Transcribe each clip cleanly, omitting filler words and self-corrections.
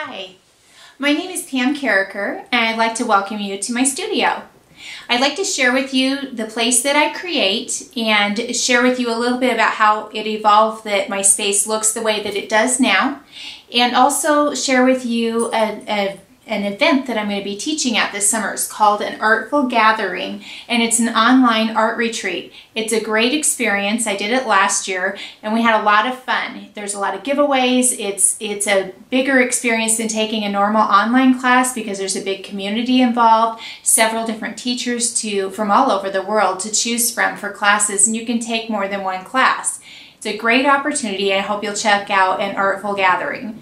Hi, my name is Pam Carriker and I'd like to welcome you to my studio. I'd like to share with you the place that I create and share with you a little bit about how it evolved that my space looks the way that it does now, and also share with you an event that I'm going to be teaching at this summer. It's called an Artful Gathering, and it's an online art retreat. It's a great experience. I did it last year and we had a lot of fun. There's a lot of giveaways. It's a bigger experience than taking a normal online class because there's a big community involved, several different teachers from all over the world to choose from for classes, and you can take more than one class. It's a great opportunity, and I hope you'll check out an Artful Gathering.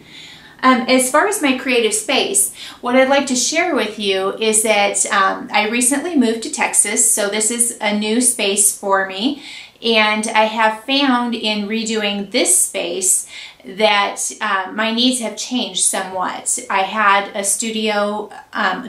As far as my creative space, what I'd like to share with you is that I recently moved to Texas, so this is a new space for me, and I have found in redoing this space that my needs have changed somewhat. I had a studio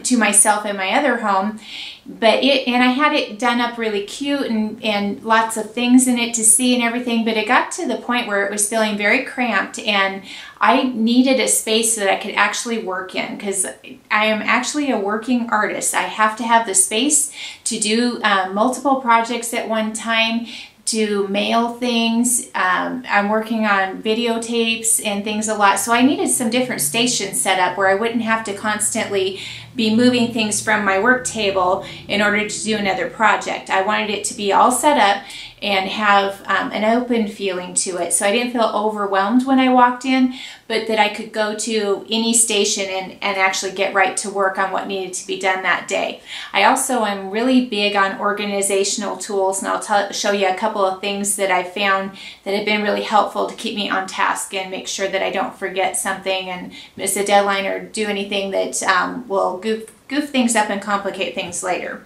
to myself in my other home, and I had it done up really cute and lots of things in it to see and everything, but it got to the point where it was feeling very cramped and I needed a space that I could actually work in, because I am actually a working artist. I have to have the space to do multiple projects at one time, to mail things. I'm working on videotapes and things a lot, so I needed some different stations set up where I wouldn't have to constantly be moving things from my work table in order to do another project. I wanted it to be all set up and have an open feeling to it, so I didn't feel overwhelmed when I walked in, but that I could go to any station and actually get right to work on what needed to be done that day. I also am really big on organizational tools, and I'll show you a couple of things that I found that have been really helpful to keep me on task and make sure that I don't forget something and miss a deadline or do anything that will goof things up and complicate things later.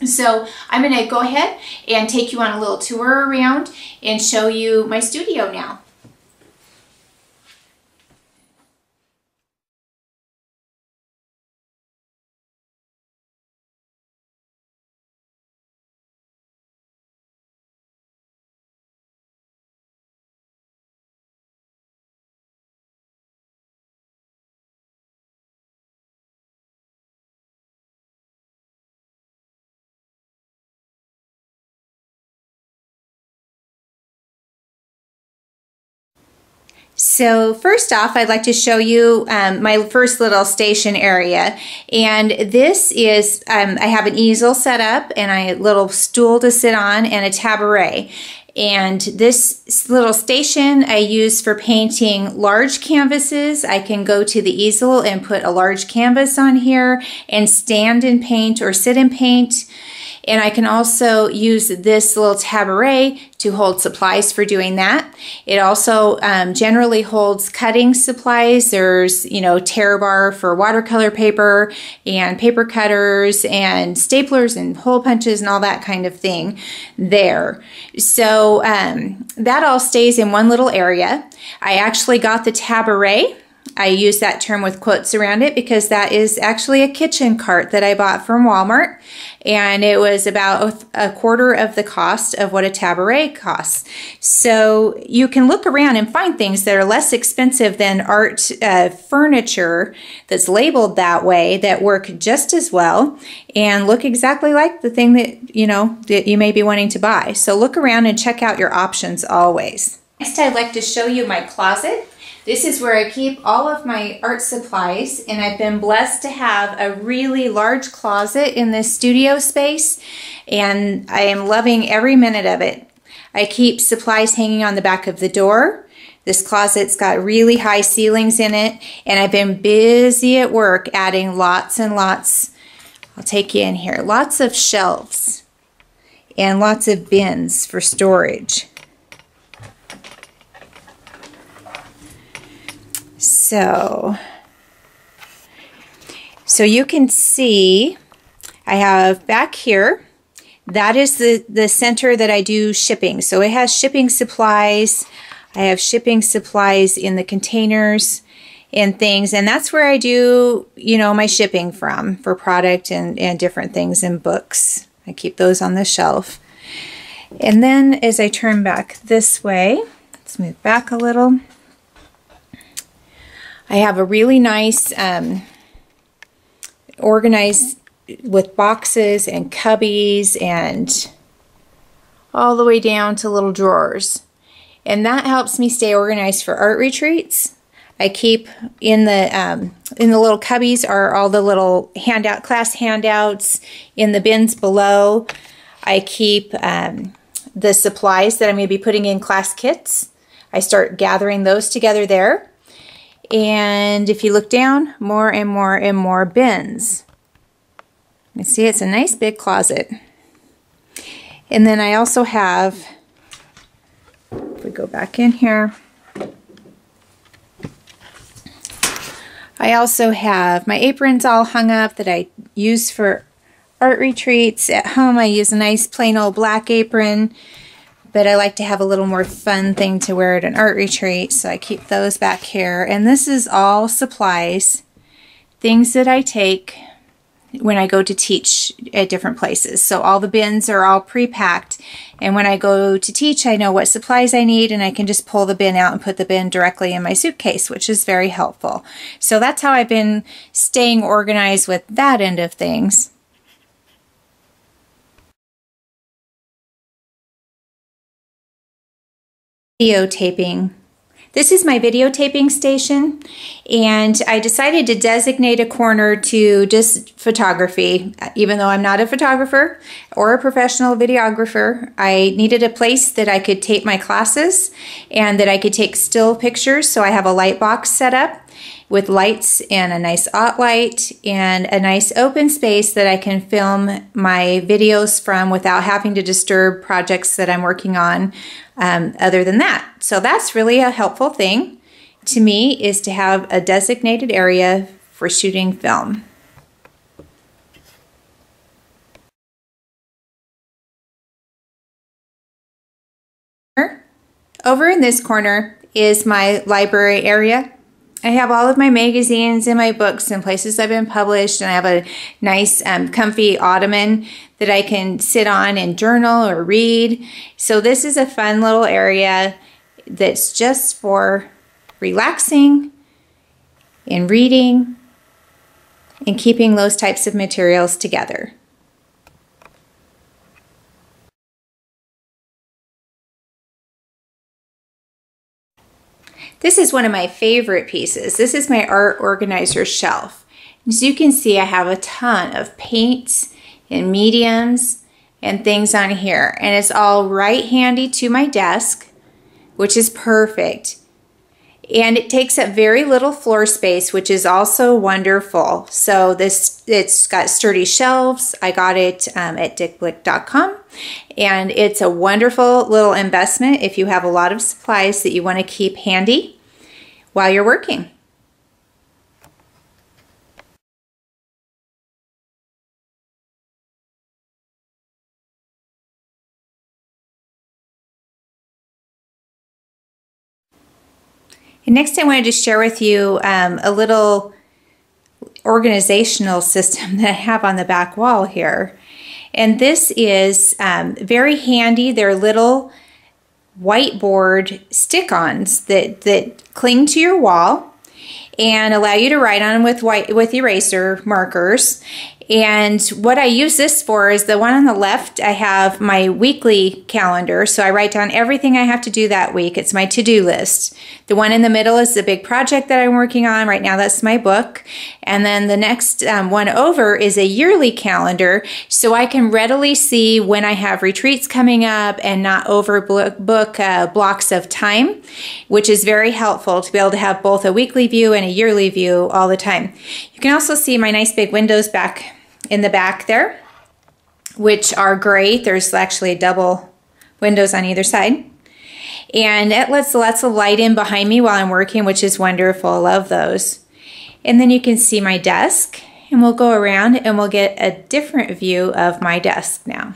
So I'm going to go ahead and take you on a little tour around and show you my studio now. So first off, I'd like to show you my first little station area, and this is, I have an easel set up and a little stool to sit on and a tabaret. And this little station I use for painting large canvases. I can go to the easel and put a large canvas on here and stand and paint or sit and paint. And I can also use this little tabaret to hold supplies for doing that. It also generally holds cutting supplies. There's, tear bar for watercolor paper and paper cutters and staplers and hole punches and all that kind of thing there. So that all stays in one little area. I actually got the tabaret. I use that term with quotes around it because that is actually a kitchen cart that I bought from Walmart, and it was about a quarter of the cost of what a tabaret costs. So you can look around and find things that are less expensive than art furniture that's labeled that way that work just as well and look exactly like the thing that you may be wanting to buy. So look around and check out your options always. Next, I'd like to show you my closet. This is where I keep all of my art supplies, and I've been blessed to have a really large closet in this studio space, and I am loving every minute of it. I keep supplies hanging on the back of the door. This closet's got really high ceilings in it, and I've been busy at work adding lots and lots. I'll take you in here. Lots of shelves and lots of bins for storage. So you can see I have back here, that is the center that I do shipping. So it has shipping supplies. I have shipping supplies in the containers and things, and that's where I do, my shipping from for product and different things and books. I keep those on the shelf. And then as I turn back this way, let's move back a little. I have a really nice organized with boxes and cubbies and all the way down to little drawers. And that helps me stay organized for art retreats. I keep in the little cubbies are all the little class handouts. In the bins below, I keep the supplies that I'm going to be putting in class kits. I start gathering those together there. And if you look down, more and more and more bins. You see, it's a nice big closet. And then I also have, if we go back in here, I also have my aprons all hung up that I use for art retreats. At home I use a nice plain old black apron, but I like to have a little more fun thing to wear at an art retreat, so I keep those back here. And this is all supplies, things that I take when I go to teach at different places. So all the bins are all pre-packed, and when I go to teach I know what supplies I need, and I can just pull the bin out and put the bin directly in my suitcase, which is very helpful. So that's how I've been staying organized with that end of things. Videotaping. This is my videotaping station, and I decided to designate a corner to just photography. Even though I'm not a photographer or a professional videographer, I needed a place that I could tape my classes and that I could take still pictures. So I have a light box set up with lights and a nice light and a nice open space that I can film my videos from without having to disturb projects that I'm working on other than that. So that's really a helpful thing to me, is to have a designated area for shooting film. Over in this corner is my library area. I have all of my magazines and my books and places I've been published, and I have a nice comfy ottoman that I can sit on and journal or read. So this is a fun little area that's just for relaxing and reading and keeping those types of materials together. This is one of my favorite pieces. This is my art organizer shelf. As you can see, I have a ton of paints and mediums and things on here, and it's all right handy to my desk, which is perfect. And it takes up very little floor space, which is also wonderful. So it's got sturdy shelves. I got it at dickblick.com, and it's a wonderful little investment if you have a lot of supplies that you want to keep handy while you're working. And next I wanted to share with you a little organizational system that I have on the back wall here. And this is very handy. They're little whiteboard stick-ons that cling to your wall and allow you to write on them with eraser markers. And what I use this for is the one on the left. I have my weekly calendar, so I write down everything I have to do that week. It's my to-do list. The one in the middle is the big project that I'm working on. Right now that's my book. And then the next one over is a yearly calendar, so I can readily see when I have retreats coming up and not overbook blocks of time, which is very helpful to be able to have both a weekly view and a yearly view all the time. You can also see my nice big windows back in the back there, which are great. There's actually double windows on either side. And it lets lots of light in behind me while I'm working, which is wonderful. I love those. And then you can see my desk, and we'll go around and we'll get a different view of my desk now.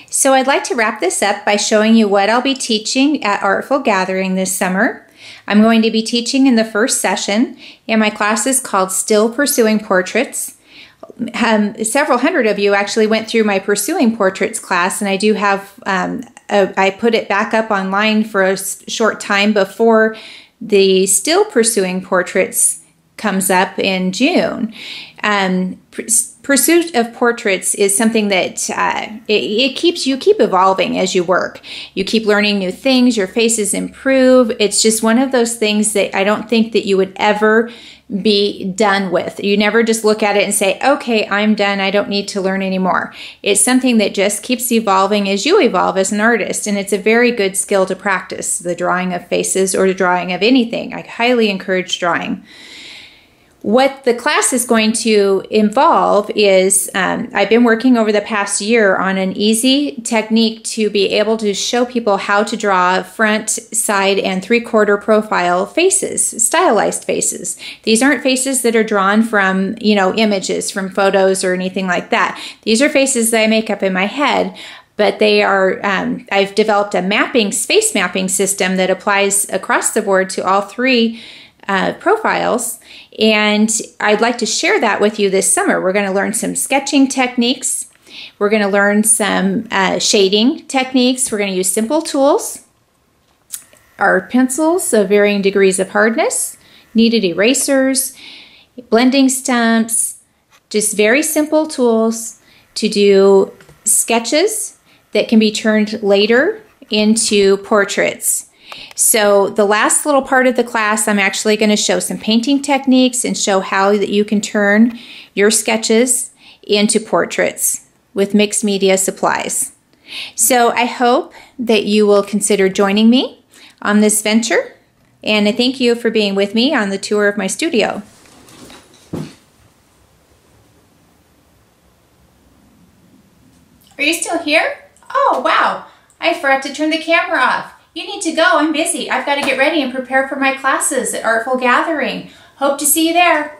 So I'd like to wrap this up by showing you what I'll be teaching at Artful Gathering this summer. I'm going to be teaching in the first session, and my class is called Still Pursuing Portraits. Several hundred of you actually went through my Pursuing Portraits class, and I do have I put it back up online for a short time before the Still Pursuing Portraits comes up in June. Pursuit of portraits is something that you keep evolving as you work. You keep learning new things. Your faces improve. It's just one of those things that I don't think that you would ever be done with. You never just look at it and say, okay, I'm done. I don't need to learn anymore. It's something that just keeps evolving as you evolve as an artist. And it's a very good skill to practice, the drawing of faces or the drawing of anything. I highly encourage drawing. What the class is going to involve is, I've been working over the past year on an easy technique to be able to show people how to draw front, side, and three-quarter profile faces, stylized faces. These aren't faces that are drawn from, images from photos or anything like that. These are faces that I make up in my head, but they are, I've developed a space mapping system that applies across the board to all three profiles, and I'd like to share that with you this summer. We're going to learn some sketching techniques. We're going to learn some shading techniques. We're going to use simple tools, our pencils of varying degrees of hardness, kneaded erasers, blending stumps, just very simple tools to do sketches that can be turned later into portraits. So the last little part of the class, I'm actually going to show some painting techniques and show how that you can turn your sketches into portraits with mixed media supplies. So I hope that you will consider joining me on this venture, and I thank you for being with me on the tour of my studio. Are you still here? Oh, wow. I forgot to turn the camera off. You need to go. I'm busy. I've got to get ready and prepare for my classes at Artful Gathering. Hope to see you there.